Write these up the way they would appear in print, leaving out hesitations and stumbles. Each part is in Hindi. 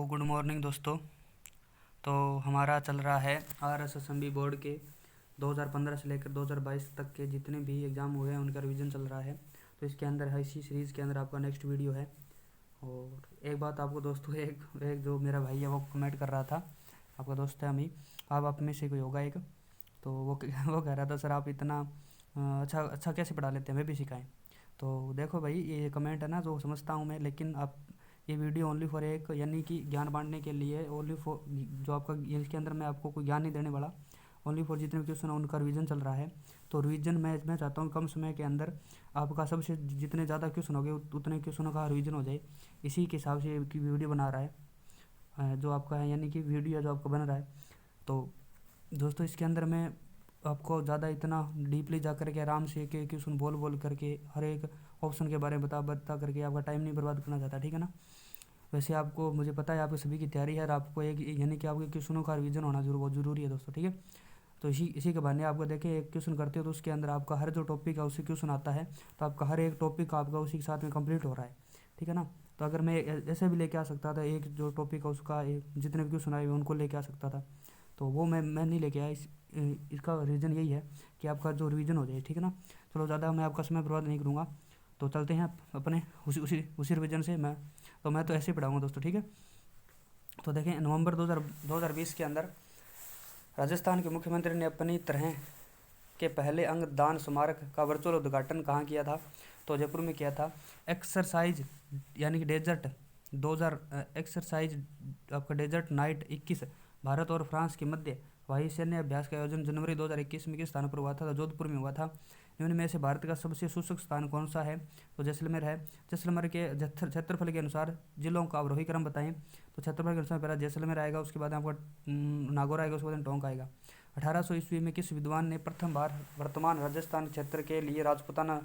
गुड मॉर्निंग दोस्तों। तो हमारा चल रहा है RSSMB बोर्ड के 2015 से लेकर 2022 तक के जितने भी एग्ज़ाम हुए हैं उनका रिवीजन चल रहा है। तो इसके अंदर है, इसी सीरीज़ के अंदर आपका नेक्स्ट वीडियो है। और एक बात आपको दोस्तों, एक जो मेरा भाई है वो कमेंट कर रहा था, आपका दोस्त है अमी, आप में से कोई होगा एक, तो वो वो कह रहा था सर आप इतना अच्छा अच्छा कैसे पढ़ा लेते हैं, हमें भी सिखाएं। तो देखो भाई, ये कमेंट है ना जो समझता हूँ मैं, लेकिन आप ये वीडियो ओनली फॉर एक यानी कि ज्ञान बांटने के लिए, ओनली फॉर जो आपका इसके अंदर मैं आपको कोई ज्ञान नहीं देने वाला, ओनली फॉर जितने भी क्वेश्चन है उनका रिवीजन चल रहा है। तो रिवीजन मैं चाहता हूँ कम समय के अंदर आपका सबसे जितने ज़्यादा क्वेश्चन हो गए उतने क्वेश्चनों का रिवीजन हो जाए। इसी के हिसाब से की वीडियो बना रहा है जो आपका है, यानी कि वीडियो जो आपका बन रहा है। तो दोस्तों इसके अंदर मैं आपको ज़्यादा इतना डीपली जा करके आराम से एक एक क्वेश्चन बोल बोल करके हर एक ऑप्शन के बारे में बता करके आपका टाइम नहीं बर्बाद करना चाहता, ठीक है ना। वैसे आपको, मुझे पता है आपको सभी की तैयारी है और आपको एक यानी कि आपके क्वेश्चनों का रिवीजन होना बहुत ज़रूरी है दोस्तों, ठीक है। तो इसी इसी के बहाने आपको देखें, एक क्वेश्चन करते हो तो उसके अंदर आपका हर जो टॉपिक है उसी क्वेश्चन आता है, तो आपका हर एक टॉपिक आपका उसी के साथ में कंप्लीट हो रहा है, ठीक है ना। तो अगर मैं ऐसे भी लेके आ सकता था, एक जो टॉपिक है उसका जितने भी क्वेश्चन आए हुए उनको लेके आ सकता था, तो वो मैं नहीं लेके आया। इसका रीज़न यही है कि आपका जो रिवीजन हो जाए, ठीक है ना। चलो ज़्यादा मैं आपका समय बर्बाद नहीं करूँगा, तो चलते हैं अपने उसी उसी उसी रिवीजन से। मैं तो ऐसे ही पढ़ाऊँगा दोस्तों, ठीक है। तो देखें, नवंबर 2020 के अंदर राजस्थान के मुख्यमंत्री ने अपनी तरह के पहले अंग दान स्मारक का वर्चुअल उद्घाटन कहाँ किया था? तो जयपुर में किया था। एक्सरसाइज यानी कि डेजर्ट 2000 एक्सरसाइज आपका डेजर्ट नाइट 21 भारत और फ्रांस के मध्य वायुसैन्य अभ्यास का आयोजन जनवरी 2021 में किस स्थान पर हुआ था? तो जोधपुर में हुआ था। निम्न में से भारत का सबसे शुष्क स्थान कौन सा है? तो जैसलमेर है। जैसलमेर के क्षेत्रफल के अनुसार जिलों का अवरोही क्रम बताएं। तो क्षेत्रफल के अनुसार पहला जैसलमेर आएगा, उसके बाद आपका नागौर आएगा, उसके बाद टोंक आएगा। 1800 ईस्वी में किस विद्वान ने प्रथम बार वर्तमान राजस्थान क्षेत्र के लिए राजपूताना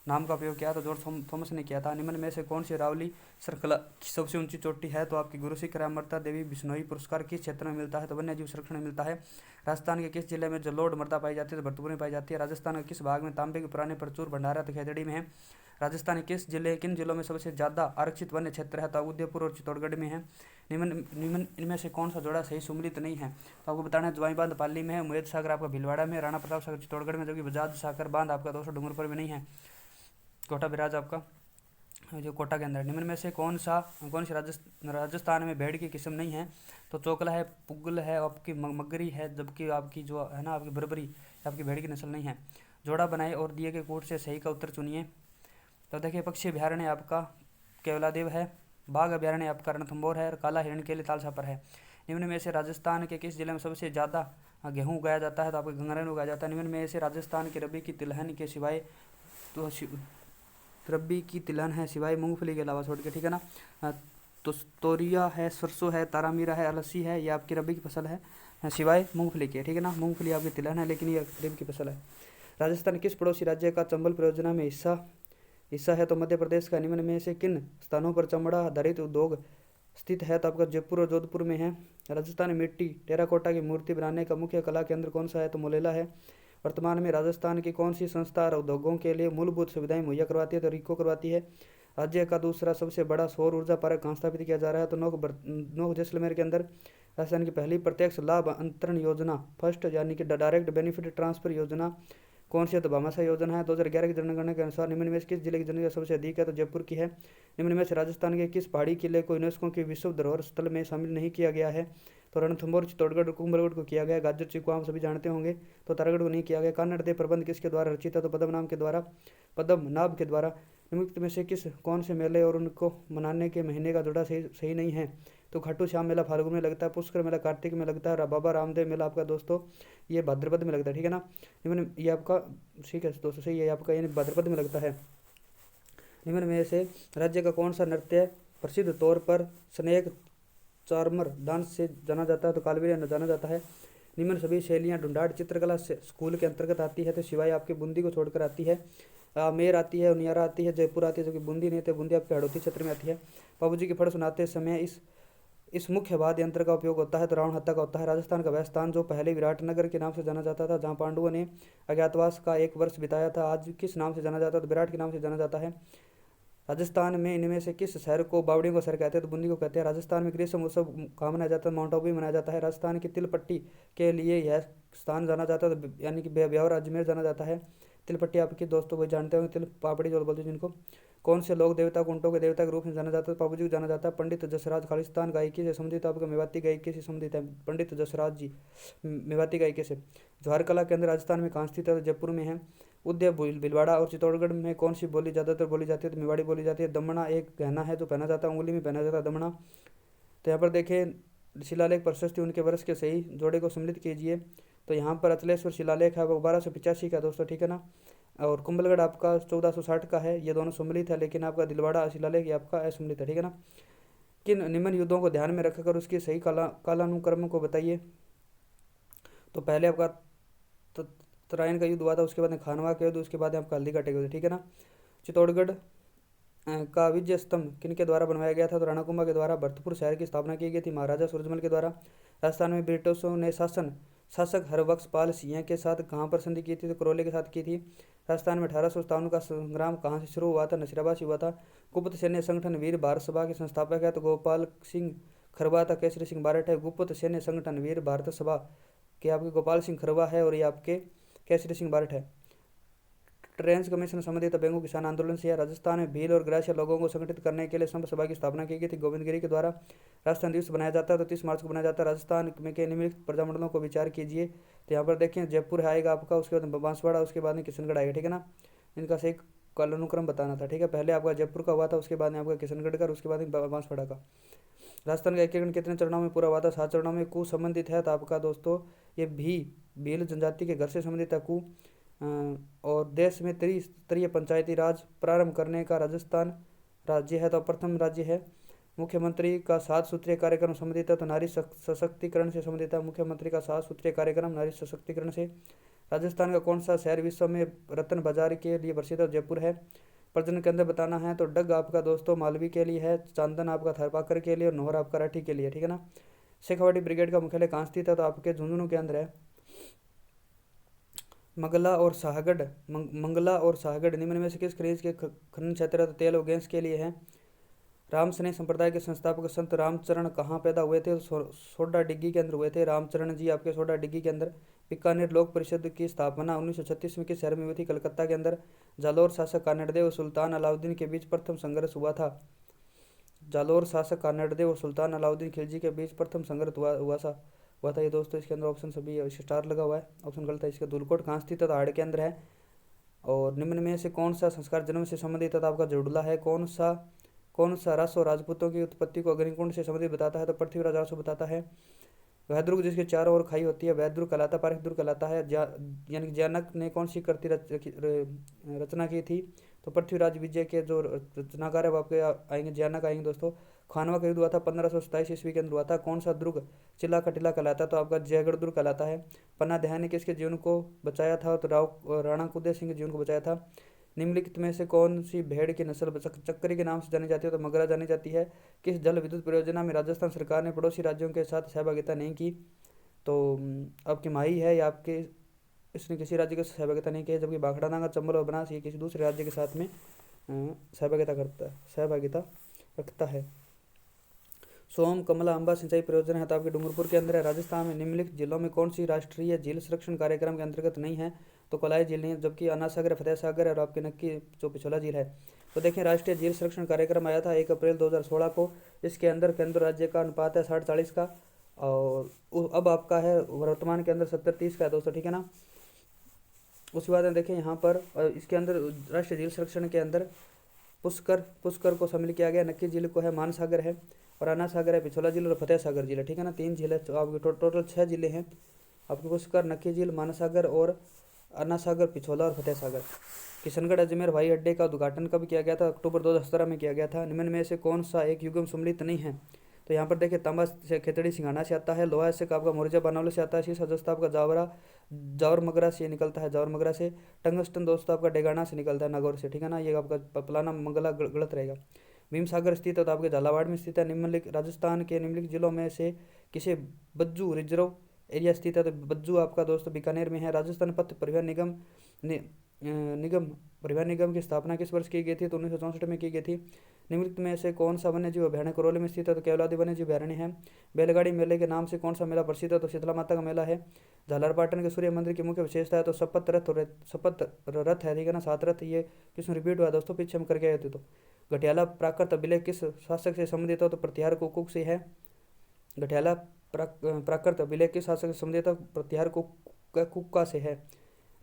नाम का उपयोग किया? तो जॉर्ज थॉमस ने किया था। निम्न में से कौन सी अरावली श्रृंखला की सबसे ऊंची चोटी है? तो आपकी गुरु सिख राममर्ता देवी बिश्नोई पुरस्कार किस क्षेत्र में मिलता है? तो वन्य जीव संरक्षण में मिलता है। राजस्थान के किस जिले में जलोढ़ मृदा पाई जाती है? तो भरतपुर में पाई जाती है। राजस्थान के किस भाग में तांबे के पुराने प्रचुर भंडार है? तो खेतड़ी में है। राजस्थान के किन जिलों में सबसे ज़्यादा आरक्षित वन्य क्षेत्र है? तो उदयपुर और चित्तौड़गढ़ में है। निम्न निम्न इनमें से कौन सा जोड़ा सही सुमिलित नहीं है? तो आपको बताना है, ज्वाई बांध पाली में है, मुएद सागर आपका भीलवाड़ा में, राणा प्रताप सागर चित्तौड़गढ़ में, जबकि बजाज सागर बांध आपका 200 डूंगरपुर में नहीं है। कोटा बिराज आपका जो कोटा के अंदर। निम्न में से कौन सी राजस्थान में भेड़ की किस्म नहीं है? तो चोकला है, पुगल है, आपकी मगरी है, जबकि आपकी जो है ना आपकी बर्बरी आपकी भेड़ की नस्ल नहीं है। जोड़ा बनाए और दिए के कोट से सही का उत्तर चुनिए। तो देखिए, पक्षी अभ्यारण्य आपका केवलादेव है, बाघ अभ्यारण्य आपका रणथंभौर है, और काला हिरण के लिए तालछापर है। निम्न में से राजस्थान के किस जिले में सबसे ज़्यादा गेहूँ उगाया जाता है? तो आपको गंगानगर में उगाया जाता है। निम्न में से राजस्थान की रबी की तिलहन के सिवाय, तो रबी की तिलहन है सिवाय मूंगफली के अलावा छोड़ के, ठीक है ना। तो तोरिया है, सरसों है, तारामीरा है, अलसी है, ये आपकी रबी की फसल है सिवाय मूंगफली के, ठीक है ना। मूंगफली आपकी तिलहन है, लेकिन ये रबी की फसल है। राजस्थान किस पड़ोसी राज्य का चंबल परियोजना में हिस्सा है? तो मध्य प्रदेश का। निम्न में से किन स्थानों पर चमड़ा आधारित उद्योग स्थित है? तो आपका जयपुर और जोधपुर में है। राजस्थान में मिट्टी टेराकोटा की मूर्ति बनाने का मुख्य कला केंद्र कौन सा है? तो मुलेला है। वर्तमान में राजस्थान की कौन सी संस्था और उद्योगों के लिए मूलभूत सुविधाएं मुहैया करवाती है? तो रिको करवाती है। राज्य का दूसरा सबसे बड़ा सौर ऊर्जा पार्क कहाँ स्थापित किया जा रहा है? तो नोक जैसलमेर के अंदर। राजस्थान की पहली प्रत्यक्ष लाभ अंतरण योजना फर्स्ट यानी कि डायरेक्ट बेनिफिट ट्रांसफर योजना कौन सी है? तो भामाशाह योजना है। 2011 की जनगणना के अनुसार निम्न में से किस जिले की जनसंख्या सबसे अधिक है? तो जयपुर की है। निम्न में से राजस्थान के किस पहाड़ी किले को यूनेस्को की विश्व धरोहर स्थल में शामिल नहीं किया गया है? तो रणथंभौर, चित्तौड़गढ़, कुंभलगढ़ को किया गया। गाजर चीकू आप सभी जानते होंगे, तो तारागढ़ को नहीं किया गया। कान्नड़ देव प्रबंध किसके द्वारा रचित है? तो पद्मनाभ के द्वारा। निम्नलिखित में से कौन से मेले और उनको मनाने के महीने का जोड़ा सही नहीं है? तो खाटू श्याम मेला फाल्गुन में लगता है, पुष्कर मेला कार्तिक में लगता है, और बाबा रामदेव मेला आपका दोस्तों ये भाद्रपद में लगता है, ठीक है ना। निम्न ये आपका ठीक है दोस्तों, सही है आपका, यानी भाद्रपद में लगता है। निम्न में से राज्य का कौन सा नृत्य प्रसिद्ध तौर पर स्नेक चार्मर डांस से जाना जाता है? तो कालबेलिया जाना जाता है। निम्न सभी शैलियाँ ढूंढाड़ चित्रकला से स्कूल के अंतर्गत आती है, तो सिवाय आपके बूंदी को छोड़कर आती है। आमेर आती है, उनियारा आती है, जयपुर आती है, जो कि बूंदी नहीं, तो बूंदी आपके हड़ौती क्षेत्र में आती है। बाबूजी की फड़ सुनाते समय इस मुख्य वाद्य यंत्र का उपयोग होता है, तो रावण हत्था का होता है। राजस्थान का वह स्थान जो पहले विराटनगर के नाम से जाना जाता था, जहाँ पांडवों ने अज्ञातवास का 1 वर्ष बिताया था, आज किस नाम से जाना जाता है? तो विराट के नाम से जाना जाता है। राजस्थान में इनमें से किस शहर को बावड़ियों का शहर कहते हैं? तो बूंदी को कहते हैं। राजस्थान में ग्रीष्म उत्सव कहाँ मनाया जाता है? माउंट आबू में मनाया जाता है। राजस्थान की तिलपट्टी के लिए यह स्थान जाना जाता है, तो यानी कि ब्यावर अजमेर जाना जाता है। तिलपट्टी आपके दोस्तों को जानते होंगे, तिल पापड़ी जो बोलते हैं जिनको। कौन से लोक देवता को ऊंटों के देवता के रूप में जाना जाता है? बाबूजी को जाना जाता है। पंडित जसराज खालिस्तान गायकी से संबंधित, आपका मेवाती गायकी से संबंधित है। पंडित जसराज जी मेवाती गायकी से। जवाहर कला केंद्र राजस्थान में कहाँ स्थित है? जयपुर में है। उदय भीलवाड़ा और चित्तौड़गढ़ में कौन सी बोली ज़्यादातर बोली जाती है? तो मेवाड़ी बोली जाती है। दमना एक गहना है जो पहना जाता है, उंगली में पहना जाता है दमना। तो यहाँ पर देखें शिलालेख प्रशस्ति उनके वर्ष के सही जोड़े को सम्मिलित कीजिए। तो यहाँ पर अचलेश्वर शिलालेख है वो 1285 का दोस्तों, ठीक है ना। और कुंभलगढ़ आपका 1460 का है। ये दोनों सम्मिलित है, लेकिन आपका दिलवाड़ा शिलालेख ये आपका असम्मिलित है, ठीक है ना। किन निम्न युद्धों को ध्यान में रखकर उसकी सही कालानुक्रम को बताइए। तो पहले आपका तराइन का युद्ध हुआ था, उसके बाद में खानवा का युद्ध, उसके बाद आपका हल्दी का टेक, ठीक है ना। चित्तौड़गढ़ का विजय स्तंभ किनके द्वारा बनवाया गया था? तो राणा कुंभा के द्वारा। भरतपुर शहर की स्थापना की गई थी महाराजा सूरजमल के द्वारा। राजस्थान में ब्रिटिशों ने शासक हरबख्श पाल सिंह के साथ कहाँ पर संधि की थी? तो करौली के साथ की थी। राजस्थान में 1857 का संग्राम कहाँ से शुरू हुआ था? नसीराबाद से हुआ था। गुप्त सैन्य संगठन वीर भारत सभा के संस्थापक है? तो गोपाल सिंह खरबा था। केसरी सिंह बारठ है। गुप्त सैन्य संगठन वीर भारत सभा के आपके गोपाल सिंह खरबा है, और ये आपके केसरी सिंह बारठ है। ट्रेंस कमीशन संबंधित बेंगू किसान आंदोलन से। राजस्थान में भील और ग्रासीय लोगों को संगठित करने के लिए संघ सभा की स्थापना की गई थी गोविंदगिरी के द्वारा। राजस्थान दिवस बनाया जाता है तो 30 मार्च को बनाया जाता है। राजस्थान में के निम्नलिखित प्रजामंडलों को विचार कीजिए। तो यहाँ पर देखें जयपुर आएगा आपका, उसके बाद बांसवाड़ा, उसके बाद में किशनगढ़ आएगा, ठीक है ना। इनका सही कालानुक्रम बताना था, ठीक है। पहले आपका जयपुर का हुआ था, उसके बाद में आपका किशनगढ़ का, उसके बाद में बांसवाड़ा का। राजस्थान का एकीकरण कितने चरणों में पूरा हुआ था? 7 चरणों में। कु संबंधित है तो आपका दोस्तों ये भील जनजाति के घर से संबंधित है कु। और देश में त्रिस्तरीय पंचायती राज प्रारंभ करने का राजस्थान राज्य है, तो प्रथम राज्य है। मुख्यमंत्री का 7 सूत्रीय कार्यक्रम संबंधित है, तो नारी सशक्तिकरण से संबंधित है। मुख्यमंत्री का 7 सूत्रीय कार्यक्रम नारी सशक्तिकरण से। राजस्थान का कौन सा शहर विश्व में रत्न बाजार के लिए प्रसिद्ध है? जयपुर है। प्रजनन केंद्र बताना है तो डग आपका दोस्तों मालवी के लिए है, चांदन आपका थारपाकर के लिए, और नोहर आपका राठी के लिए, ठीक है ना। शेखावाटी ब्रिगेड का मुख्यालय कहाँ स्थित है? तो आपके झुंझुनू के अंदर है। मंगला और शाहगढ़ निम्न में से किस खनिज के खनन क्षेत्र तेल और गैस के लिए है? रामसनेह संप्रदाय के संस्थापक संत रामचरण कहाँ पैदा हुए थे? सोडा डिग्गी के अंदर हुए थे रामचरण जी आपके, सोडा डिग्गी के अंदर। बीकानेर लोक परिषद की स्थापना 1936 में किस शहर में हुई थी? कलकत्ता के अंदर। जालौर शासक कानड़देव और सुल्तान अलाउद्दीन के बीच प्रथम संघर्ष हुआ था। जालौर शासक कानड़देव और सुल्तान अलाउद्दीन खिलजी के बीच प्रथम संघर्ष हुआ था ये दोस्तों। इसके अंदर ऑप्शन सभी स्टार लगा हुआ है, ऑप्शन गलत है इसका। धूलकोट कहाँ स्थित है? तो हाड़ के अंदर है। और निम्न में से कौन सा संस्कार जन्म से संबंधित है? तो आपका जुड़ला है। कौन सा रासो राजपूतों की उत्पत्ति को अग्निकुंड से संबंधित बताता है? तो पृथ्वीराज रासो बताता है। वह दुर्ग जिसके चारों ओर खाई होती है वह दुर्ग कहलाता, पारख दुर्ग कहलाता है। यानी जनक ने कौन सी कृति रचना की थी? तो पृथ्वीराज विजय के जो रचनाकार है वो आपके आएंगे, जनक आएंगे दोस्तों। खानवा का युद्ध हुआ था 1527 ईस्वी के अंदर हुआ था। कौन सा दुर्ग चिल्ला का टिला कहलाता है? तो आपका जयगढ़ दुर्ग कहलाता है। पन्ना दहन ने किसके जीवन को बचाया था? तो राणा कुंदे सिंह के जीवन को बचाया था। निम्नलिखित में से कौन सी भेड़ की नस्ल चक्करी के नाम से जानी जाती है? तो मगरा जानी जाती है। किस जल विद्युत परियोजना में राजस्थान सरकार ने पड़ोसी राज्यों के साथ सहभागिता नहीं की? तो आपकी माही है या आपके, इसने किसी राज्य के सहभागिता नहीं की है, जबकि भाखड़ा नागा चंबल और बनास ये किसी दूसरे राज्य के साथ में सहभागिता रखता है। सोम कमला अम्बा सिंचाई परियोजना है तो आपके डूंगरपुर के अंदर है। राजस्थान में निम्नलिखित जिलों में कौन सी राष्ट्रीय झील संरक्षण कार्यक्रम के अंतर्गत नहीं है? तो कोलाई झील नहीं है, जबकि अन्ना सागर, फतेह सागर और आपके नक्की जो पिछोला झील है। तो देखें राष्ट्रीय झील संरक्षण कार्यक्रम आया था 1 अप्रैल 2016 को। इसके अंदर केंद्र राज्य का अनुपात है 60-40 का, और अब आपका है वर्तमान के अंदर 70-30 का है दोस्तों, ठीक है ना। उसके बाद में देखें यहाँ पर इसके अंदर राष्ट्रीय झील संरक्षण के अंदर पुष्कर को शामिल किया गया, नक्की झील को है, मानसागर है, और अन्ना सागर है, पिछोला झील और फतेह सागर झील है, ठीक है ना। 3 झील है, तो आपके टोटल 6 जिले हैं आपके, पुष्कर, नक्की झील, मानसागर और अन्ना सागर, पिछोला और फतेह सागर। किशनगढ़ अजमेर हवाई अड्डे का उद्घाटन कब किया गया था? अक्टूबर 2017 में किया गया था। निम्न में से कौन सा एक युग्म सम्मिलित नहीं है? तो यहाँ पर देखिए तांबा से खेतड़ी सिंघाना से आता है, लोहा से आपका मोरजा बनावले से आता है, शीशा जस्ता आपका जावर मगरा से निकलता है, जावर मगरा से। टंगस्टन दोस्तों आपका डेगाना से निकलता है, नागौर से, ठीक है ना। ये आपका पलाना मंगला गलत रहेगा। भीम सागर स्थित है तो आपके झालावाड़ में स्थित है। निम्नलिखित राजस्थान के निम्नलिखित जिलों में से किसे बज्जू रिजर्व एरिया स्थित है? तो बज्जू आपका दोस्तों बीकानेर में है। राजस्थान पथ परिवहन निगम ने निगम परिवहन निगम की स्थापना किस वर्ष की गई थी? तो 1964 में की गई थी। निम्नलिखित में से कौन सा वन्य जीव अभ्यारण्य करौली में स्थित है? तो केवलादी वन्य जीव अभ्यारण्य है। बैलगाड़ी मेले के नाम से कौन सा मेला प्रसिद्ध है? तो शीतला माता का मेला है। झालरपाटन के सूर्य मंदिर की मुख्य विशेषता है? तो शपथ रथ शपथ रथ है, ठीक है ना, 7 रथ। ये किसमें रिपीट हुआ दोस्तों? पीछे हम करके आए थे। तो घटियाला प्राकृत अभिलेख किस शासक से संबंधित है? तो प्रत्याहार कुक से है। घटियाला प्राकृत अभिलेख किस शासक से संबंधित है? प्रत्याहार कुका से है।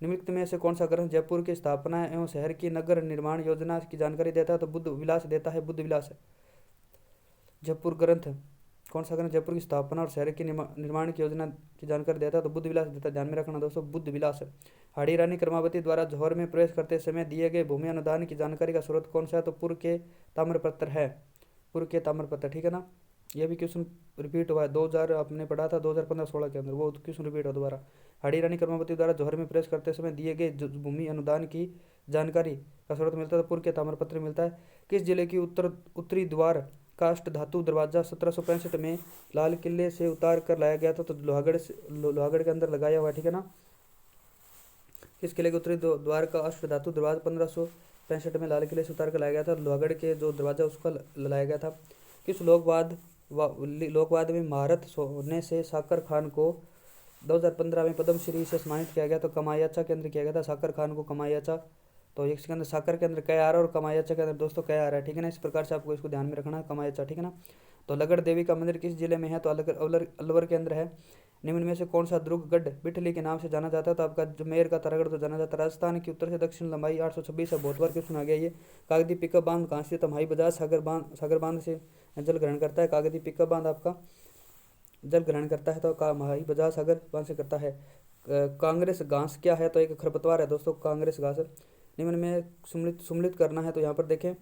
निम्नलिखित में से कौन सा ग्रंथ जयपुर की स्थापना एवं शहर की नगर निर्माण योजना की जानकारी देता है? तो बुद्ध विलास देता है, बुद्ध विलास। जयपुर ग्रंथ कौन सा ग्रंथ जयपुर की स्थापना और शहर की निर्माण की योजना की जानकारी देता है? तो बुद्ध विलास देता है। ध्यान में रखना दोस्तों, बुद्ध विलास। हाड़ी रानी क्रमावती द्वारा जौहर में प्रवेश करते समय दिए गए भूमि अनुदान की जानकारी का स्रोत कौन सा है? तो पूर्व के ताम्रपत्र है, पूर्व के ताम्रपत्र, ठीक है ना। यह भी क्वेश्चन रिपीट हुआ है, 2000 आपने पढ़ा था 2015-16 के अंदर, वो क्वेश्चन रिपीट हुआ दोबारा। हाड़ी रानी कर्मवती द्वारा जौहर में प्रवेश करते समय दिए गए भूमि अनुदान की जानकारी का स्रोत मिलता है? तो पूर्व के ताम्रपत्र मिलता है। किस जिले की उत्तरी द्वार का अष्ट धातु दरवाजा 1765 में लाल किले से उतार कर लाया गया था? तो लोहागढ़ के अंदर लगाया हुआ, ठीक है ना। किस किले के उत्तरी द्वार का अष्ट धातु दरवाजा 1565 में लाल किले से उतार कर लाया गया था? लोहागढ़ के जो दरवाजा उसका लाया गया था। किस लोकवाद में महारत होने से साकर खान को 2015 में पद्मश्री से सम्मानित किया गया? तो कमायाचा के अंदर किया गया था साकर खान को, कमायाचा। तो इसके अंदर साकर के अंदर क्या आ रहा है और कमायाचा के अंदर दोस्तों क्या आ रहा है, ठीक है ना। इस प्रकार से आपको इसको ध्यान में रखना है, कमायाचा, ठीक है ना। तो लगड़ देवी का मंदिर किस जिले में है? तो अलवर के अंदर है। निम्न में से कौन सा दुर्गगढ़ बिठली के नाम से जाना जाता है? तो आपका जमेर का तारागढ़ तो जाना जाता है। राजस्थान की उत्तर से दक्षिण लंबाई 826 है, बहुत बार क्वेश्चन आ गया ये। कागदी पिकअप बांध कहाँ से? तो माही बजाज सागर बांध से जल ग्रहण करता है। कागदी पिकअप बांध आपका जल ग्रहण करता है, तो माही बजाज सागर बांध से करता है। कांग्रेस घास क्या है? तो एक खरपतवार है दोस्तों, कांग्रेस घास। निम्न में सुम्मिलित करना है, तो यहाँ पर देखें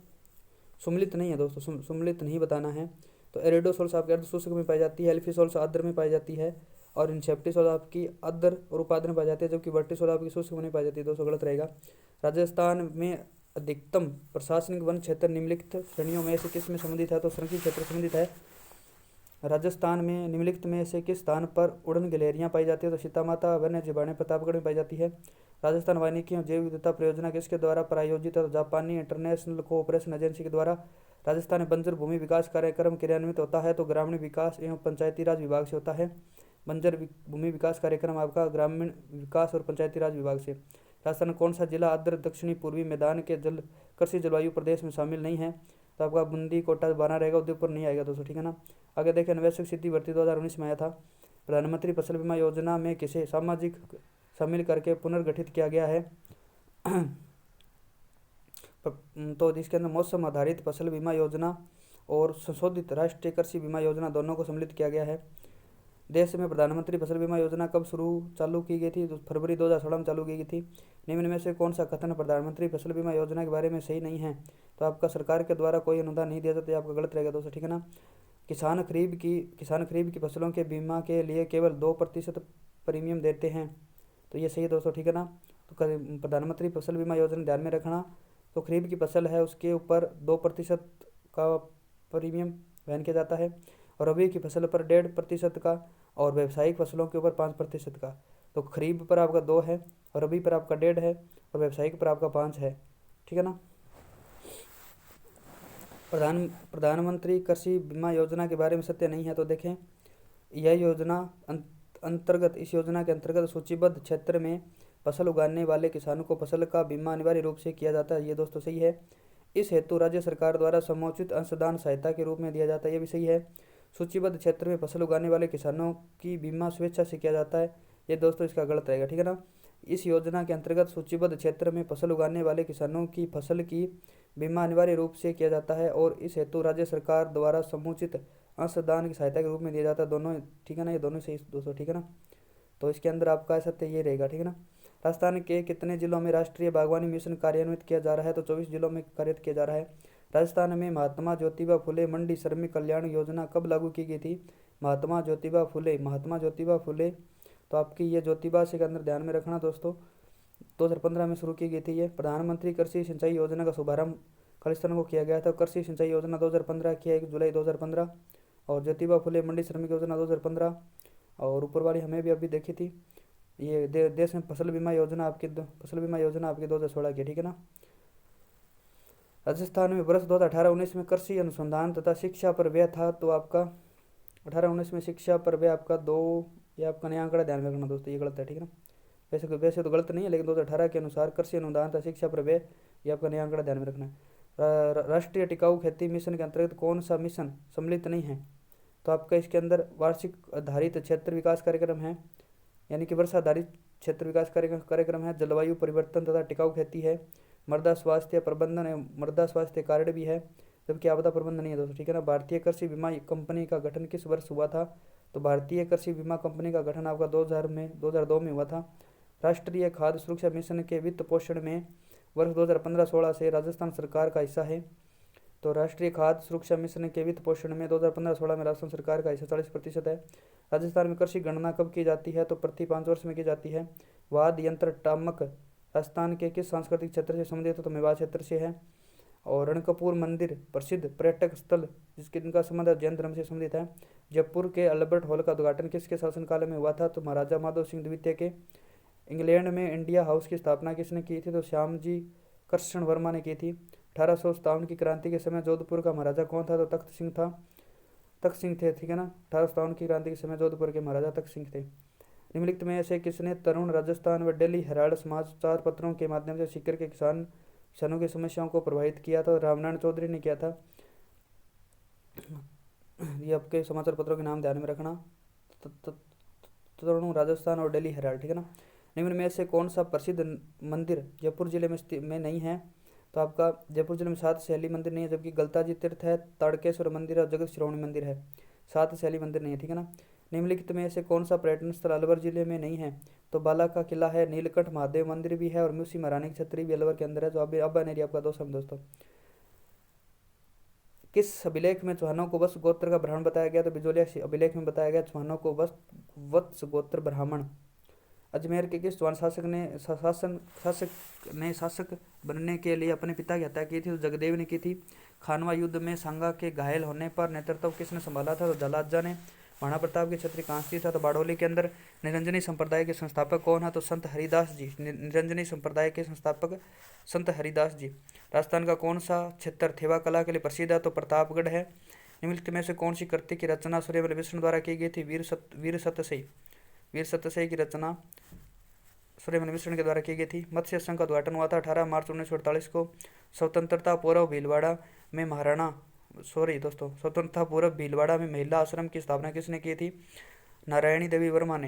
सुम्मिलित नहीं है दोस्तों, सुम्मिलित नहीं बताना है। तो एरिडोसोल्स आपके अर्धशुष्क में पाई जाती है, एल्फीसोल्स आर्द्र में पाई जाती है, और इंसेप्टिसोल आपकी आर्द्र और उपाद्र में पाई जाती है, जबकि वर्टिसोल आपकी शुष्क में नहीं पाई जाती है दोस्तों, गलत रहेगा। राजस्थान में अधिकतम प्रशासनिक वन क्षेत्र निम्नलिखित श्रेणियों में से किस में संबंधित है? तो संरक्षित क्षेत्र संबंधित है। राजस्थान में निम्नलिखित में से किस स्थान पर उड़न गिलहरियां पाई जाती है? तो सीतामाता वन्य जीवाणु प्रतापगढ़ में पाई जाती है। राजस्थान वानिकी एवं जैव विविधता परियोजना किसके द्वारा प्रायोजित है? तो जापानी इंटरनेशनल कोऑपरेशन एजेंसी के द्वारा। राजस्थान में बंजर भूमि विकास कार्यक्रम क्रियान्वित होता है? तो ग्रामीण विकास एवं पंचायती राज विभाग से होता है। बंजर भूमि विकास कार्यक्रम आपका ग्रामीण विकास और पंचायती राज विभाग से। राजस्थान कौन सा जिला आर्द्र दक्षिणी पूर्वी मैदान के कृषि जलवायु प्रदेश में शामिल नहीं है? तो आपका बूंदी, कोटा, बाना रहेगा, उदयपुर नहीं आएगा दोस्तों, ठीक है ना। आगे देखें, अन्वेषक सिद्धि भर्ती 2019 में आया था। प्रधानमंत्री फसल बीमा योजना में किसे सामाजिक शामिल करके पुनर्गठित किया गया है? तो इसके अंदर मौसम आधारित फसल बीमा योजना और संशोधित राष्ट्रीय कृषि बीमा योजना दोनों को सम्मिलित किया गया है। देश में प्रधानमंत्री फसल बीमा योजना कब चालू की गई थी? तो फरवरी 2016 में चालू की गई थी। निम्न में से कौन सा कथन प्रधानमंत्री फसल बीमा योजना के बारे में सही नहीं है? तो आपका सरकार के द्वारा कोई अनुदान नहीं दिया जाता, आपका गलत रहेगा दोस्तों, ठीक है ना। किसान खरीफ की फसलों के बीमा के लिए केवल 2% प्रीमियम देते हैं, तो ये सही है दोस्तों, ठीक है ना। तो प्रधानमंत्री फसल बीमा योजना ध्यान में रखना। तो खरीफ की फसल है उसके ऊपर 2% का प्रीमियम वहन किया जाता है, और रबी की फसल पर 1.5% का, और व्यावसायिक फसलों के ऊपर 5% का। तो खरीफ पर आपका 2 है, और रबी पर आपका 1.5 है, और व्यावसायिक पर आपका 5 है, ठीक है ना। प्रधानमंत्री कृषि बीमा योजना के बारे में सत्य नहीं है। तो देखें, यह योजना अंतर्गत इस योजना के अंतर्गत सूचीबद्ध क्षेत्र में फसल उगाने वाले किसानों को फसल का बीमा अनिवार्य रूप से किया जाता है, ये दोस्तों सही है। इस हेतु राज्य सरकार द्वारा समुचित अंशदान सहायता के रूप में दिया जाता है, ये भी सही है। सूचीबद्ध क्षेत्र में फसल उगाने वाले किसानों की बीमा स्वेच्छा से किया जाता है, ये दोस्तों इसका गलत रहेगा, ठीक है ना। इस योजना के अंतर्गत सूचीबद्ध क्षेत्र में फसल उगाने वाले किसानों की फसल की बीमा अनिवार्य रूप से किया जाता है, और इस हेतु राज्य सरकार द्वारा समुचित अंशदान की सहायता के रूप में दिया जाता है, दोनों, ठीक है ना, ये दोनों सही दोस्तों, ठीक है ना। तो इसके अंदर आपका सत्य ये रहेगा, ठीक है ना। राजस्थान के कितने जिलों में राष्ट्रीय बागवानी मिशन कार्यान्वित किया जा रहा है? तो 24 जिलों में कार्यान्वित किया जा रहा है। राजस्थान में महात्मा ज्योतिबा फुले मंडी श्रमिक कल्याण योजना कब लागू की गई थी? महात्मा ज्योतिबा फुले, तो आपकी ये ज्योतिबा से के अंदर ध्यान में रखना दोस्तों, 2015 में शुरू की गई थी ये। प्रधानमंत्री कृषि सिंचाई योजना का शुभारंभ खालिस्तान को किया गया था। कृषि सिंचाई योजना 2015 की है, 1 जुलाई 2015, और ज्योतिबा फुले मंडी श्रमिक योजना 2015, और ऊपर वाली हमें भी अभी देखी थी ये देश में फसल बीमा योजना आपकी 2016 की, ठीक है ना। राजस्थान में वर्ष 2018-19 में कृषि अनुसंधान तथा शिक्षा पर व्यय था, तो आपका 18-19 में शिक्षा पर व्यय आपका 2, ये आपका नया आंकड़ा ध्यान में रखना दोस्तों, ये गलत है, ठीक है ना। वैसे तो गलत नहीं है, लेकिन 2018 के अनुसार कृषि अनुदान तथा शिक्षा पर व्यय, ये आपका नया आंकड़ा ध्यान में रखना है। राष्ट्रीय टिकाऊ खेती मिशन के अंतर्गत कौन सा मिशन सम्मिलित नहीं है, तो आपका इसके अंदर वार्षिक आधारित क्षेत्र विकास कार्यक्रम है, यानी कि वर्ष आधारित क्षेत्र विकास कार्यक्रम है, जलवायु परिवर्तन तथा टिकाऊ खेती है, मृदा स्वास्थ्य प्रबंधन है, मृदा स्वास्थ्य कार्ड भी है, जबकि आपदा प्रबंधन नहीं है दोस्तों, ठीक है ना। भारतीय कृषि बीमा कंपनी का गठन किस वर्ष हुआ था, तो भारतीय कृषि बीमा कंपनी का गठन आपका 2002 में हुआ था। राष्ट्रीय खाद्य सुरक्षा मिशन के वित्त पोषण में वर्ष 2015-16 से राजस्थान सरकार का हिस्सा है, तो राष्ट्रीय खाद्य सुरक्षा मिशन के वित्त पोषण में 2015-16 में राजस्थान सरकार का हिस्सा 40% है। राजस्थान में कृषि गणना कब की जाती है, तो प्रति 5 वर्ष में की जाती है। वाद्य यंत्र टामक राजस्थान के किस सांस्कृतिक क्षेत्र से संबंधित है, तो मेवाड़ क्षेत्र से है। और रणकपुर मंदिर प्रसिद्ध पर्यटक स्थल जिनका संबंध जैन धर्म से संबंधित है। जयपुर के अल्बर्ट हॉल का उद्घाटन किसके शासनकाल में हुआ था, तो महाराजा माधव सिंह द्वितीय के। इंग्लैंड में इंडिया हाउस की स्थापना किसने की थी, तो श्यामजी कृष्ण वर्मा ने की थी। 1857 की क्रांति के समय जोधपुर का महाराजा कौन था, तो तख्त सिंह थे, ठीक है ना। 1857 की क्रांति के समय जोधपुर के महाराजा तख्त सिंह थे। निम्नलिखित में से किसने तरुण राजस्थान व दिल्ली हेराल्ड समाचार पत्रों के माध्यम से सीकर के किसानों की समस्याओं को प्रभावित किया था, रामनारायण चौधरी ने किया था। ये आपके समाचार पत्रों के नाम ध्यान में रखना, तरुण राजस्थान और दिल्ली हेराल्ड, ठीक है ना। निम्न में से कौन सा प्रसिद्ध मंदिर जयपुर जिले में नहीं है, तो आपका जयपुर जिले में 7 शैली मंदिर नहीं है, जबकि गलताजी तीर्थ है, ताड़केश्वर मंदिर और जगत श्रोवणी मंदिर है। 7 शैली मंदिर नहीं है, ठीक है ना। निम्नलिखित में से कौन सा पर्यटन स्थल अलवर जिले में नहीं है, तो बाला का किला है, नीलकंठ महादेव मंदिर भी है और मूसी महारानी की छतरी भी अलवर के अंदर है, जो अब एरिया आपका दोस्तों। किस अभिलेख में चौहानों को वत्स गोत्र का ब्राह्मण बताया गया, तो बिजोलिया अभिलेख में बताया गया चौहानों को वत्स गोत्र ब्राह्मण। अजमेर के किस चौहान शासक बनने के लिए अपने पिता की हत्या की थी, तो जगदेव ने की थी। खानवा युद्ध में सांगा के घायल होने पर नेतृत्व किसने संभाला था, तो जलाजा ने। महाराणा प्रताप की छतरी कहाँ स्थित था, तो बारडोली के अंदर। निरंजनी संप्रदाय के संस्थापक कौन है, तो संत हरिदास जी। निरंजनी संप्रदाय के संस्थापक संत हरिदास जी। राजस्थान का कौन सा क्षेत्र थेवा कला के लिए प्रसिद्ध है, तो प्रतापगढ़ है। निम्नलिखित में से कौन सी कृति की रचना सूर्यमल विष्णु द्वारा की गई थी, वीर सत्यसेई की रचना सूर्यमल मिश्रण के द्वारा की गई थी। मत्स्य संघ का उद्घाटन हुआ था 18 मार्च 1948 को। स्वतंत्रता पूर्व भीलवाड़ा में महिला आश्रम की स्थापना किसने की थी, नारायणी देवी वर्मा ने।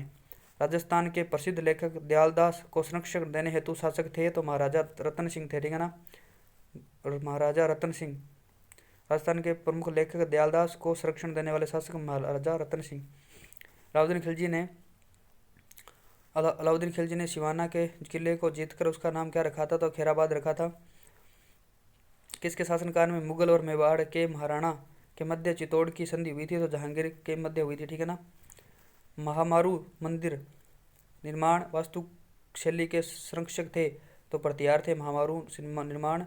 राजस्थान के प्रसिद्ध लेखक दयालदास को संरक्षण देने हेतु शासक थे, तो महाराजा रतन सिंह थे, ठीक है ना। महाराजा रतन सिंह। राजस्थान के प्रमुख लेखक दयालदास को संरक्षण देने वाले शासक महाराजा रतन सिंह। अलाउद्दीन खिलजी ने सिवाना के किले को जीतकर उसका नाम क्या रखा था, तो खैराबाद रखा था। किसके शासनकाल में मुगल और मेवाड़ के महाराणा के मध्य चित्तौड़ की संधि हुई थी, तो जहांगीर के मध्य हुई थी, ठीक है ना। महामारू मंदिर निर्माण वास्तु शैली के संरक्षक थे, तो प्रतिहार थे। महामारू निर्माण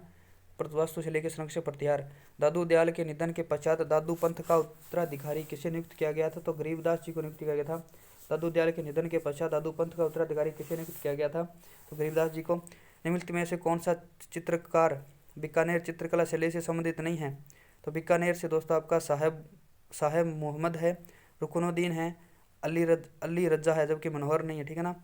वास्तु शैली के संरक्षक प्रतिहार। दादू दयाल के निधन के पश्चात दादू पंथ का उत्तराधिकारी किसे नियुक्त किया गया था, तो गरीबदास जी को नियुक्त किया गया था। दादू दयाल के निधन के पश्चात दादू पंथ का उत्तराधिकारी किसे नियुक्त किया गया था, तो गरीबदास जी को। निम्नलिखित में से कौन सा चित्रकार बीकानेर चित्रकला शैली से संबंधित नहीं है, तो बीकानेर से दोस्तों आपका साहेब मोहम्मद है, रुकनुद्दीन है, अली रज्जा है, जबकि मनोहर नहीं है, ठीक है ना।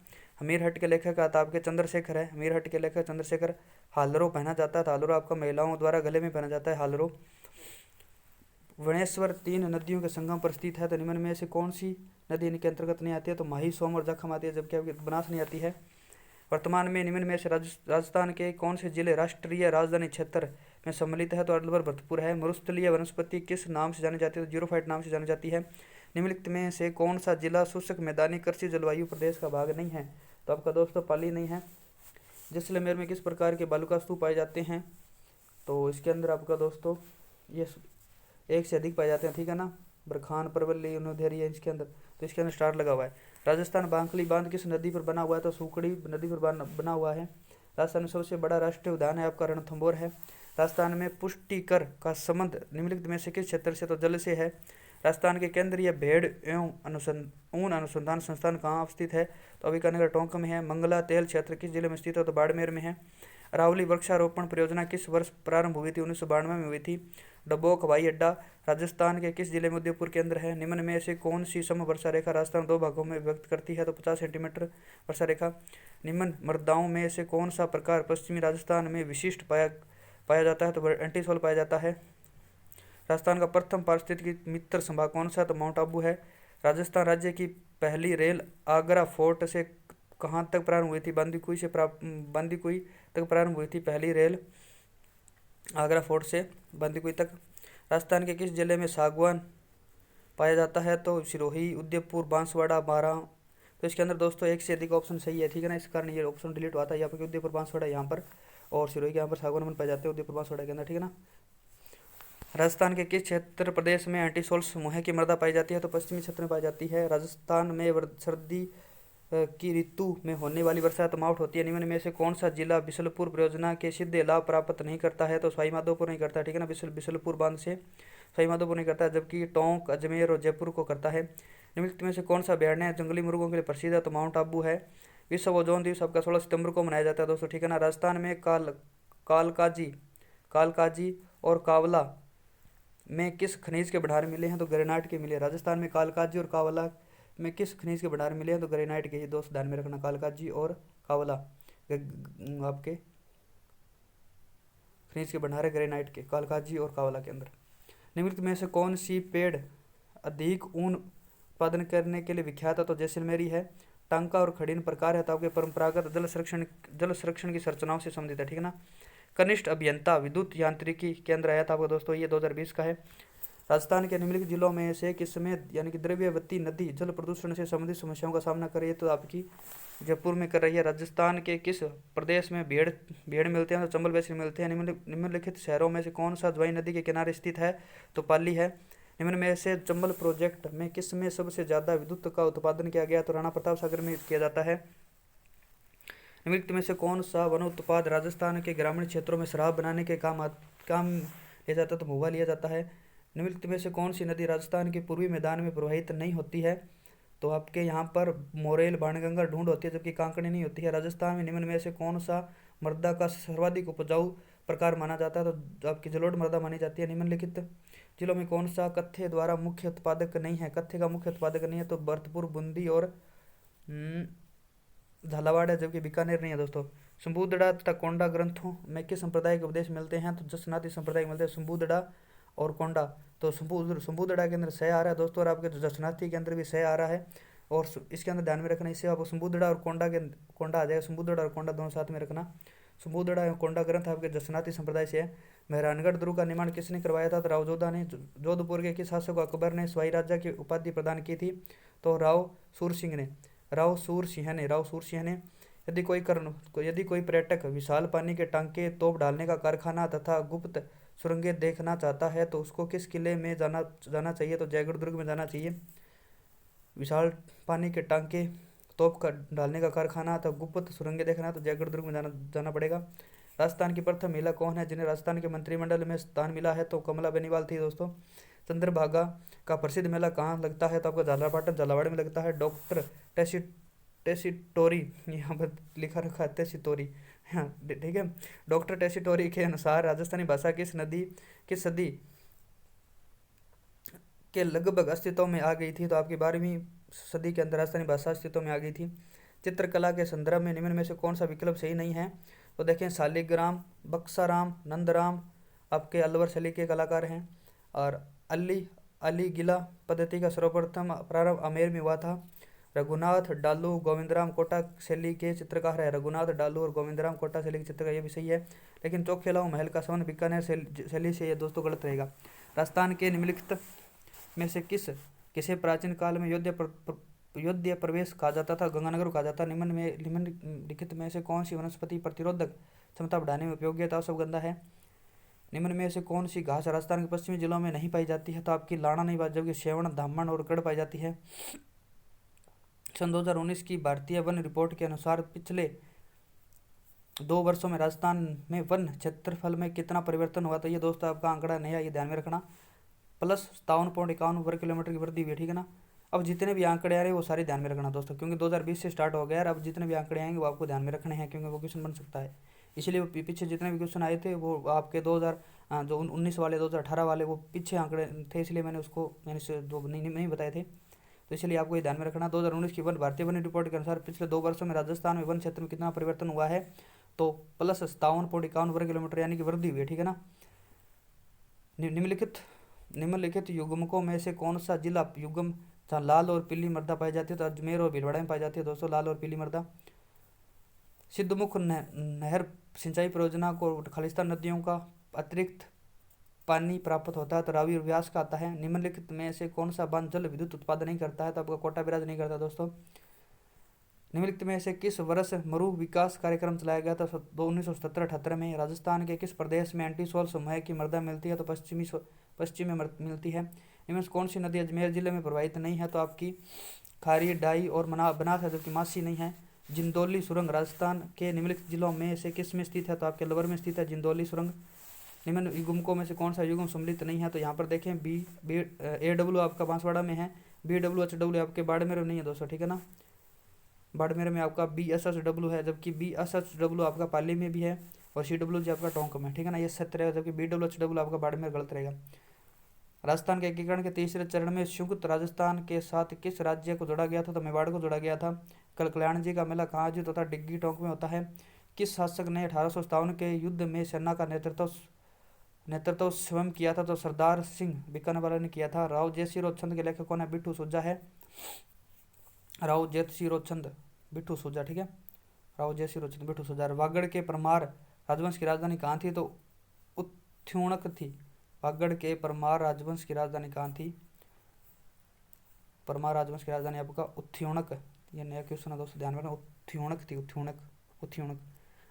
हमीरहट के लेखक आपके चंद्रशेखर है। हमीरहट के लेखक चंद्रशेखर। हालरो पहना जाता है, हालरो आपका महिलाओं द्वारा गले में पहना जाता है, हालरो। वणेश्वर 3 नदियों के संगम पर स्थित है, तो निम्न में से कौन सी नदी इनके अंतर्गत नहीं आती है, तो माही, सोम और जखम आती है, जबकि आपकी बनास नहीं आती है। वर्तमान में निम्न में से राजस्थान के कौन से जिले राष्ट्रीय राजधानी क्षेत्र में सम्मिलित है, तो अलवर भरतपुर है। मरुस्थलीय वनस्पति किस नाम से जानी जाती है, तो जीरोफाइट नाम से जानी जाती है। निम्नलिखित में से कौन सा जिला शुष्क मैदानी कृषि जलवायु प्रदेश का भाग नहीं है, तो आपका दोस्तों पाली नहीं है। जैसलमेर में किस प्रकार के बालू का स्तूप पाए जाते हैं, तो इसके अंदर आपका दोस्तों ये 1 से अधिक पाए जाते हैं, ठीक है ना। बरखान, परवली, उनोधेरी है इसके अंदर, तो इसके अंदर स्टार लगा हुआ है। राजस्थान बांकली बांध किस नदी पर बना हुआ है, तो सुकड़ी नदी पर बना हुआ है। राजस्थान में सबसे बड़ा राष्ट्रीय उद्यान है आपका रणथंभौर है। राजस्थान में पुष्टिकर का संबंध निम्नलिखित में से किस क्षेत्र से, तो जल से है। राजस्थान के केंद्रीय भेड़ एवं ऊन अनुसंधान संस्थान कहाँ स्थित है? तो अभी टोंक में है। मंगला तेल क्षेत्र किस जिले में स्थित है? तो बाड़मेर में है। अरावली वृक्षारोपण परियोजना किस वर्ष प्रारंभ हुई थी? 1992 में हुई थी। डबोक हवाई अड्डा राजस्थान के किस जिले में उदयपुर केंद्र है? निम्न में से कौन सी सम वर्षा रेखा राजस्थान दो भागों में व्यक्त करती है? तो 50 सेंटीमीटर वर्षा रेखा। निम्न मृदाओं में से कौन सा प्रकार पश्चिमी राजस्थान में विशिष्ट पाया जाता है? तो एंटीसोल पाया जाता है। राजस्थान का प्रथम पारिस्थितिक मित्र संभाग कौन सा? तो माउंट आबू है। राजस्थान राज्य की पहली रेल आगरा फोर्ट से कहाँ तक प्रारंभ हुई थी? बांदीकुई तक प्रारंभ हुई थी पहली रेल, आगरा फोर्ट से बांदीकुई तक। राजस्थान के किस जिले में सागवान पाया जाता है? तो सिरोही, उदयपुर, बांसवाड़ा, बारां। तो इसके अंदर दोस्तों एक से अधिक ऑप्शन सही है, ठीक है ना। इस कारण ये ऑप्शन डिलीट हुआ था यहाँ पर, उदयपुर बांसवाड़ा यहाँ पर और सिरोही के यहाँ पर सागवान वन पाए जाते हैं उदयपुर बांसवाड़ा के अंदर, ठीक है ना। राजस्थान के किस क्षेत्र प्रदेश में एंटीसोल समूह की मृदा पाई जाती है? तो पश्चिमी क्षेत्र में पाई जाती है। राजस्थान में सर्दी की ऋतु में होने वाली वर्षा माउट होती है। निम्न में से कौन सा जिला बिशलपुर परियोजना के सीधे लाभ प्राप्त नहीं करता है? तो सवाई माधोपुर नहीं करता, ठीक है ना। बिशलपुर बांध से सवाई माधोपुर नहीं करता है, जबकि टोंक, अजमेर और जयपुर को करता है। निम्नलिखित में से कौन सा अभ्यारण्य जंगली मुर्गों के लिए प्रसिद्ध है? तो माउंट आबू है। विश्व ओजोन दिवस आपका 16 सितंबर को मनाया जाता है दोस्तों, ठीक है ना। राजस्थान में कालकाजी और कावला में किस खनिज के भंडार मिले हैं? तो ग्रेनाइट के मिले। राजस्थान में कालकाजी और कावला में किस खनिज के भंडार मिले हैं? तो ग्रेनाइट के। ये दोस्त ध्यान में रखना, कालकाजी और कावला आपके खनिज के भंडार है ग्रेनाइट के, कालकाजी और कावला के अंदर। निम्नलिखित में से कौन सी पेड़ अधिक ऊन उत्पादन करने के लिए विख्यात है? तो जैसलमेरी है। टांका और खड़ीन प्रकार है तो आपके परंपरागत जल संरक्षण की संरचनाओं से संबंधित है, ठीक है ना। कनिष्ठ अभियंता विद्युत यांत्रिकी केंद्र आया था आपका दोस्तों, ये 2020 का है। राजस्थान के निम्नलिखित जिलों में से किसमें यानी कि द्रव्यवती नदी जल प्रदूषण से संबंधित समस्याओं का सामना कर रही है? तो आपकी जयपुर में कर रही है। राजस्थान के किस प्रदेश में भेड़ मिलते हैं? तो चंबल वैसे मिलते हैं। निम्नलिखित शहरों में से कौन सा ज्वाई नदी के किनारे स्थित है? तो पाली है। निम्न में से चंबल प्रोजेक्ट में किस में सबसे ज्यादा विद्युत का उत्पादन किया गया? तो राणा प्रताप सागर में किया जाता है। निम्नलिखित में से कौन सा वन उत्पाद राजस्थान के ग्रामीण क्षेत्रों में शराब बनाने के काम लिया जाता है? तो महुआ लिया जाता है। निम्नलिखित में से कौन सी नदी राजस्थान के पूर्वी मैदान में प्रवाहित नहीं होती है? तो आपके यहाँ पर मोरेल, बाणगंगा, ढूंढ होती है, जबकि कांकड़ी नहीं होती है। राजस्थान में निम्न में से कौन सा मृदा का सर्वाधिक उपजाऊ प्रकार माना जाता है? तो आपकी जलोढ़ मृदा मानी जाती है। निम्नलिखित जिलों में कौन सा कत्थे द्वारा मुख्य उत्पादक नहीं है? कत्थे का मुख्य उत्पादक नहीं है तो भरतपुर, बूंदी और झालावाड़ है, जबकि बीकानेर नहीं है दोस्तों। शंभुदड़ा तथा कोंडा ग्रंथों में किस संप्रदाय के उपदेश मिलते हैं? तो जसनाती संप्रदाय मिलते हैं शंभुदड़ा और कोंडा। तो शंभुदड़ा के अंदर सह आ रहा है दोस्तों, और आपके जसनाती के अंदर भी सह आ रहा है। और इसके अंदर ध्यान में रखना, इससे आपको शंभुदड़ा और कोंडा आ जाएगा। शंभुदड़ा और कोंडा दोनों साथ में रखना। शंभुदड़ा एवं कोंडा ग्रंथ आपके जसनाती संप्रदाय से है। मेहरानगढ़ दुर्ग का निर्माण किसने करवाया था? तो राव जोधा ने। जोधपुर के किस शासक को अकबर ने स्वाई राजा की उपाधि प्रदान की थी? तो राव सूरसिंह ने। यदि कोई पर्यटक विशाल पानी के टांके, तोप डालने का कारखाना तथा गुप्त सुरंगें देखना चाहता है तो उसको किस किले में जाना चाहिए? तो जयगढ़ दुर्ग में जाना चाहिए। विशाल पानी के टांके, तोप का डालने का कारखाना तथा गुप्त सुरंगें देखना तो जयगढ़ दुर्ग में जाना पड़ेगा। राजस्थान की प्रथम महिला कौन है जिन्हें राजस्थान के मंत्रिमंडल में स्थान मिला है? तो कमला बेनीवाल थी दोस्तों। चंद्रभागा का प्रसिद्ध मेला कहाँ लगता है? तो आपका झालावाड़ में लगता है। डॉक्टर टेसिटोरी, यहाँ पर लिखा रखा है टेसिटोरी, हाँ ठीक है। डॉक्टर टेसिटोरी के अनुसार राजस्थानी भाषा किस सदी के लगभग अस्तित्व में आ गई थी? तो आपकी 12वीं सदी के अंदर राजस्थानी भाषा अस्तित्व में आ गई थी। चित्रकला के संदर्भ में निम्न में से कौन सा विकल्प सही नहीं है? तो देखें, शालिग्राम, बक्साराम, नंदराम आपके अलवर शैली के कलाकार हैं। और अलीगिला पद्धति का सर्वप्रथम प्रारंभ आमेर में हुआ था। रघुनाथ डालू गोविंदराम कोटा शैली के चित्रकार है। रघुनाथ डालू और गोविंदराम कोटा शैली के चित्रकार, ये भी सही है। लेकिन चौखेलाऊ महल का संबंध बीकानेर शैली से, ये दोस्तों गलत रहेगा। राजस्थान के निम्नलिखित में से किसे प्राचीन काल में योध्य प्रवेश कहा जाता था? गंगानगर कहा जाता। निम्नलिखित में से कौन सी वनस्पति प्रतिरोधक क्षमता बढ़ाने में उपयोगी है? तो अश्वगंधा है। निम्न में से कौन सी घास राजस्थान के पश्चिमी जिलों में नहीं पाई जाती है? तो आपकी लाड़ा नहीं पाई, जबकि सेवण, धामण और गढ़ पाई जाती है। सन 2019 की भारतीय वन रिपोर्ट के अनुसार पिछले 2 वर्षों में राजस्थान में वन क्षेत्रफल में कितना परिवर्तन हुआ? तो ये दोस्तों आपका आंकड़ा नहीं है, ये ध्यान में रखना। प्लस 57.51 वर्ग किलोमीटर की वृद्धि हुई है, ठीक है ना। अब जितने भी आंकड़े आ रहे हैं वो सारे ध्यान में रखना दोस्तों, क्योंकि 2020 से स्टार्ट हो गया है। अब जितने भी आंकड़े आएंगे वो आपको ध्यान में रखने हैं, क्योंकि वो क्वेश्चन बन सकता है। इसलिए वो पीछे जितने भी क्वेश्चन आए थे वो आपके 2000 जो 19 वाले 2018 वाले वो पीछे आंकड़े थे, इसलिए मैंने से दो नहीं बताए थे। तो इसलिए आपको ये ध्यान में रखना। 2019 की वन भारतीय वन रिपोर्ट के अनुसार पिछले 2 वर्षों में राजस्थान में वन क्षेत्र में कितना परिवर्तन हुआ है, तो प्लस 57.51 वर्ग किलोमीटर यानी कि वृद्धि हुई है, ठीक है ना। निम्नलिखित निम्नलिखित युग्मकों में से कौन सा जिला युग्म जहाँ लाल और पीली मृदा पाई जाती है, तो अजमेर और भीलवाड़ा में पाई जाती है दोस्तों लाल और पीली मृदा। सिद्धमुख नहर सिंचाई परियोजना को खालिस्तान नदियों का अतिरिक्त पानी प्राप्त होता है, तो रावी और व्यास का आता है। निम्नलिखित में से कौन सा बांध जल विद्युत उत्पादन नहीं करता है, तो आपका कोटा बिराज नहीं करता दोस्तों। निम्नलिखित में से किस वर्ष मरु विकास कार्यक्रम चलाया गया था, 1977-78 में। राजस्थान के किस प्रदेश में एंटीसोल समूह की मृदा मिलती है, तो पश्चिम में मिलती है। इनमें से कौन सी नदी अजमेर जिले में प्रवाहित नहीं है, तो आपकी खारी, डाई और बनास है, जबकि मासी नहीं है। जिंदौली सुरंग राजस्थान के निम्नलिखित जिलों में से किस में स्थित है, तो आपके अलवर में स्थित है जिंदौली सुरंग। निम्न युग्मकों में से कौन सा युग्म सम्मिलित नहीं है, तो यहाँ पर देखें AW आपका बांसवाड़ा में है, BWHW आपके बाड़मेर में नहीं है दोस्तों, ठीक है ना। बाड़मेर में आपका BSHW है, जबकि BSHW आपका पाली में भी है, और CWG आपका टोंक में, ठीक है ना। ये सत्य रहेगा, जबकि BWHW आपका बाड़मेर गलत रहेगा। राजस्थान के एकीकरण के तीसरे चरण में संयुक्त राजस्थान के साथ किस राज्य को जोड़ा गया था, तो मेवाड़ को जोड़ा गया था। कल्याण जी का मेला कहाँ आयोजित होता है, डिग्गी टोंक में होता है। किस शासक ने 1857 के युद्ध में सेना का नेतृत्व स्वयं किया था, तो सरदार सिंह बीकानेर ने किया था। राव जयसिंह के लेखक कौन है, बिट्टू सूजा है। राव जयसिंह बिट्टू सूजा, ठीक है। राव जयसिंह बिट्टू सूजा। वागड़ के परमार राजवंश की राजधानी कहाँ थी, तो उत्थ्योणक थी। वागड़ के परमार राजवंश की राजधानी कहाँ थी, परमार राजवंश की राजधानी आपका उत्थ्योणक। ये नया क्वेश्चन है दोस्तों, ध्यान रखना। उत्थ्योणक थी, उत्थ्योणक।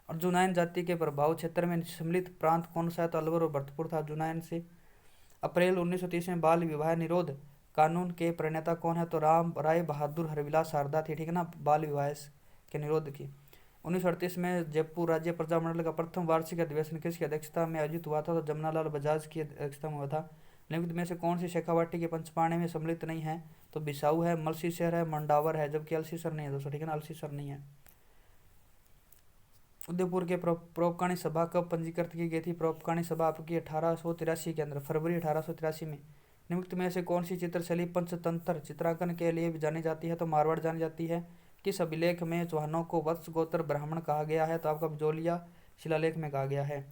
अर्जुनायन जाति के प्रभाव क्षेत्र में सम्मिलित प्रांत कौन सा है, तो अलवर और भरतपुर था अर्जुनायन से। अप्रैल 1930 में बाल विवाह निरोध कानून के प्रणेता कौन है, तो राम राय बहादुर हरविलास शारदा थी, ठीक है ना, बाल विवाह के निरोध की। 1938 में जयपुर राज्य प्रजामंडल का प्रथम वार्षिक अधिवेशन किसकी अध्यक्षता में आयोजित हुआ था, तो जमनालाल बजाज की अध्यक्षता में हुआ था। निम्नलिखित में से कौन सी शेखावाटी के पंचपाणे में सम्मिलित नहीं है, तो बिसाऊ है, मलसीसर है, मंडावर है, जबकि अल्सीसर नहीं है दोस्तों, ठीक है ना, अल्सीसर नहीं है। उदयपुर के परोपकारी सभा कब पंजीकृत की गई थी, परोपकारी सभा आपकी 1883 के अंदर, फरवरी 1883 में। निम्नलिखित में से कौन सी चित्रशैली पंचतंत्र चित्रांकन के लिए भी जानी जाती है, तो मारवाड़ जानी जाती है। किस अभिलेख में चौहानों को वत्स गोत्र ब्राह्मण कहा गया है, तो आपका बिजोलिया शिलालेख में कहा गया है।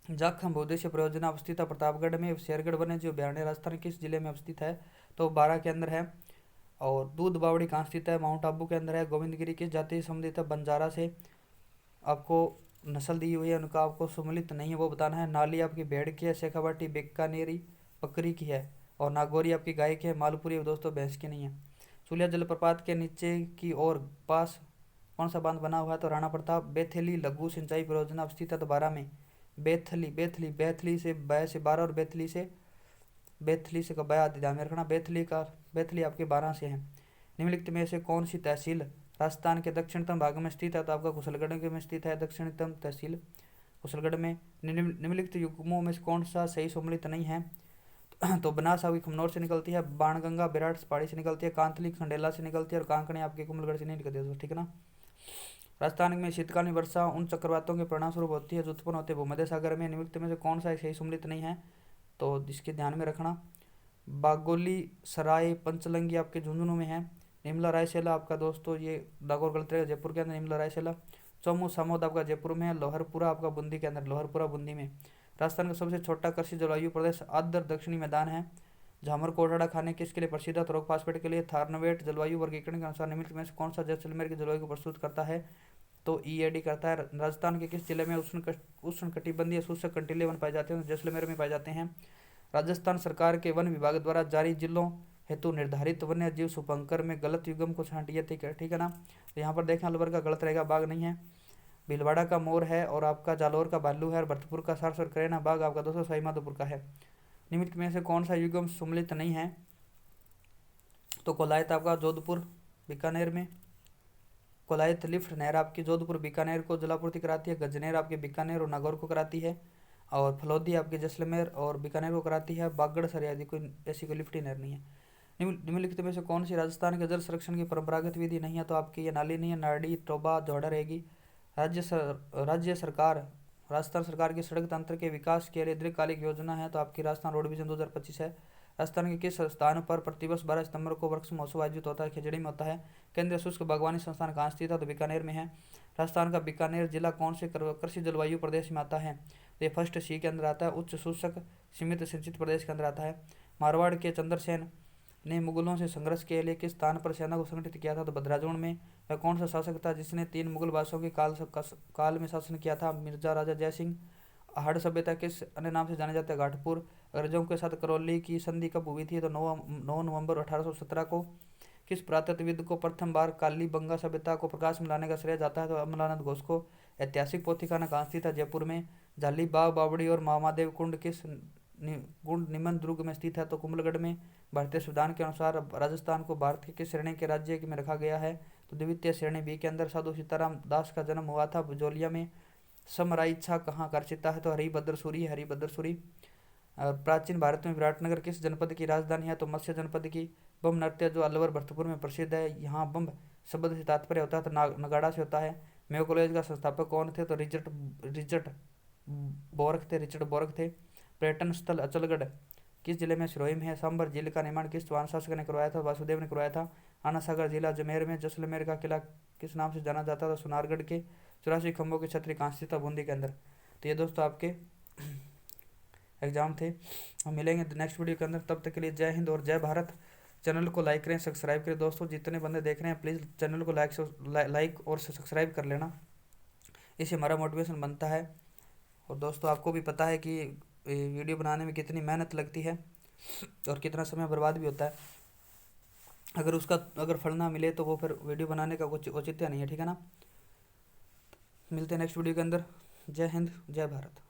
जाखम बहुउद्देशीय परियोजना अवस्थित है प्रतापगढ़ में। शेरगढ़ वन्य जीव अभयारण्य राजस्थान किस जिले में अवस्थित है, तो 12 के अंदर है। और दूध बावड़ी कहाँ स्थित है, माउंट आबू के अंदर है। गोविंदगिरी किस जाति से संबंधित है, बंजारा से। आपको नस्ल दी हुई है उनका आपको सम्मिलित नहीं है वो बताना है। नाली आपकी भेड़ की है, शेखावाटी बीकानेरी बकरी की है, और नागौरी आपकी गाय की है। मालपुरी दोस्तों भैंस की नहीं है। सुलिया जलप्रपात के नीचे की ओर पास कौन सा बांध बना हुआ है, तो राणा प्रताप। बेथली लघु सिंचाई परियोजना अवस्थित है, तो 12 में। बेथली से 12 और बेथली से का बया ध्यान में रखना। बेथली आपके 12 से है। निम्नलिखित में से कौन सी तहसील राजस्थान के दक्षिणतम भाग में स्थित है, तो आपका कुशलगढ़ में स्थित है दक्षिणतम तहसील कुशलगढ़ में। निम्नलिखित युग्मों में से कौन सा सही सम्मिलित नहीं है, तो बनास आपकी खमनौर से निकलती है, बाणगंगा विराट पहाड़ी से निकलती है, कांतली खंडेला से निकलती है, और कांकणी आपके कुमलगढ़ से नहीं निकलती है, ठीक है ना। राजस्थान में शीतकालीन वर्षा उन चक्रवातों के परिणाम स्वरूप होती है जो उत्पन्न होते हैं भूमध्य सागर में। निम्नलिखित में से कौन सा सही सम्मिलित नहीं है, तो इसके ध्यान में रखना। बागोली सराय पंचलंगी आपके झुंझुनू में है। निमला रायसेला आपका दोस्तों ये नागौर गलत रहेगा, जयपुर के अंदर निमला रायसेला। चौमू सामोद आपका जयपुर में है। लोहरपुरा आपका बूंदी के अंदर, लोहरपुरा बूंदी में। राजस्थान का सबसे छोटा कृषि जलवायु प्रदेश आर्द्र दक्षिणी मैदान है। झामर कोटड़ा खाने किसके लिए प्रसिद्ध है, तो रोग फास्फेट के लिए। थारनवेट जलवायु वर्गीकरण के अनुसार निम्नलिखित में से कौन सा जैसलमेर की जलवायु को प्रस्तुत करता है, तो EAD करता है। राजस्थान के किस जिले में उष्ण कटिबंधीय शुष्क कंटीले वन पाए जाते हैं, जैसलमेर में पाए जाते हैं। राजस्थान सरकार के वन विभाग द्वारा जारी जिलों हेतु निर्धारित वन्य जीव सुपंकर में गलत युग्म को छांटिए, ठीक है ना। तो यहाँ पर देखें अलवर का गलत रहेगा, बाघ नहीं है। भीलवाड़ा का मोर है, और आपका जालौर का भालू है, और भरतपुर का सारस और करेना बाघ आपका दोस्तों सवाई माधोपुर का है। निम्नलिखित में से कौन सा युग्म सम्मिलित नहीं है, तो कोलायत आपका जोधपुर बीकानेर में। कोलायत लिफ्ट नहर आपकी जोधपुर बीकानेर को जलापूर्ति कराती है। गजनेर आपके बीकानेर और नागौर को कराती है। और फलौदी आपके जैसलमेर और बीकानेर को कराती है। बागड़ सरियादी कोई ऐसी कोई लिफ्टी नहर नहीं है। निम्नलिखित में से कौन सी राजस्थान के जल संरक्षण की परंपरागत विधि नहीं है? तो आपकी ये नाली नहीं है, नाड़ी, टोबा, जोड़ा रहेगी। राज्य सरकार, राजस्थान सरकार की सड़क तंत्र के विकास के लिए दीर्घकालिक योजना है, तो आपकी राजस्थान रोड विजन 2025 है। राजस्थान के किस स्थान पर प्रतिवर्ष 12 सितंबर को वृक्ष महोत्सव आयोजित होता है? खिचड़ी में होता है। केंद्रीय शुष्क बागवानी संस्थान कहाँ स्थित है? तो बीकानेर में है। राजस्थान का बीकानेर जिला कौन से कृषि जलवायु प्रदेश में आता है? तो ये फर्स्ट सी के अंदर आता है। उच्च शुष्क सीमित सिंचित प्रदेश के अंदर आता है। मारवाड़ के चंद्रसेन ने मुगलों से संघर्ष के लिए किस स्थान पर सेना को संगठित किया था? तो भद्राजोण में। वह कौन सा शासक था जिसने 3 मुगल बादशाहों के काल में शासन किया था? मिर्जा राजा जय सिंह। आहड़ सभ्यता किस अन्य नाम से जाने जाते हैं? घाटपुर। अंग्रेजों के साथ करौली की संधि कब हुई थी? तो 9 नवंबर 1817 को। किस पुरातत्वविद को प्रथम बार काली बंगा सभ्यता को प्रकाश में लाने का श्रेय जाता है? तो अमलानंद घोष को। ऐतिहासिक पोथीखाना कहाँ स्थित है? जयपुर में। जाली बाग, बावड़ी और महादेव कुंड किस गुण निमन दुर्ग में स्थित है? तो कुंभलगढ़ में। भारतीय संविधान के अनुसार राजस्थान को भारत के किस श्रेणी के राज्य में रखा गया है? तो द्वितीय श्रेणी बी के अंदर। साधु सीताराम दास का जन्म हुआ था बिजोलिया में। समराइच्छा कहाँ कर्षिता है? तो हरिभद्रसूरी, हरिभद्रसूरी। प्राचीन भारत में विराटनगर किस जनपद की राजधानी है? तो मत्स्य जनपद की। बम नृत्य जो अलवर भरतपुर में प्रसिद्ध है, यहाँ बम शब्द से तात्पर्य होता है तो नगाड़ा से होता है। मेयो कॉलेज का संस्थापक कौन थे? तो रिचर्ड बोरक थे, रिचर्ड बोरक थे। पर्यटन स्थल अचलगढ़ किस जिले में सिरोही में है? सांबर। झील का निर्माण किस चौहान शासक ने करवाया था? वासुदेव ने करवाया था। आना सागर जिला अजमेर में। जैसलमेर का किला किस नाम से जाना जाता था? सुनारगढ़ के। 84 खंभों की छतरी कहाँ स्थित था? बूंदी के अंदर। तो ये दोस्तों आपके एग्जाम थे। हम मिलेंगे नेक्स्ट वीडियो के अंदर, तब तक के लिए जय हिंद और जय भारत। चैनल को लाइक करें, सब्सक्राइब करें। दोस्तों जितने बंदे देख रहे हैं प्लीज़ चैनल को लाइक और सब्सक्राइब कर लेना, इससे हमारा मोटिवेशन बनता है। और दोस्तों आपको भी पता है कि वीडियो बनाने में कितनी मेहनत लगती है और कितना समय बर्बाद भी होता है। अगर फल ना मिले तो वो फिर वीडियो बनाने का कुछ औचित्य नहीं है, ठीक है ना। मिलते हैं नेक्स्ट वीडियो के अंदर। जय हिंद, जय भारत।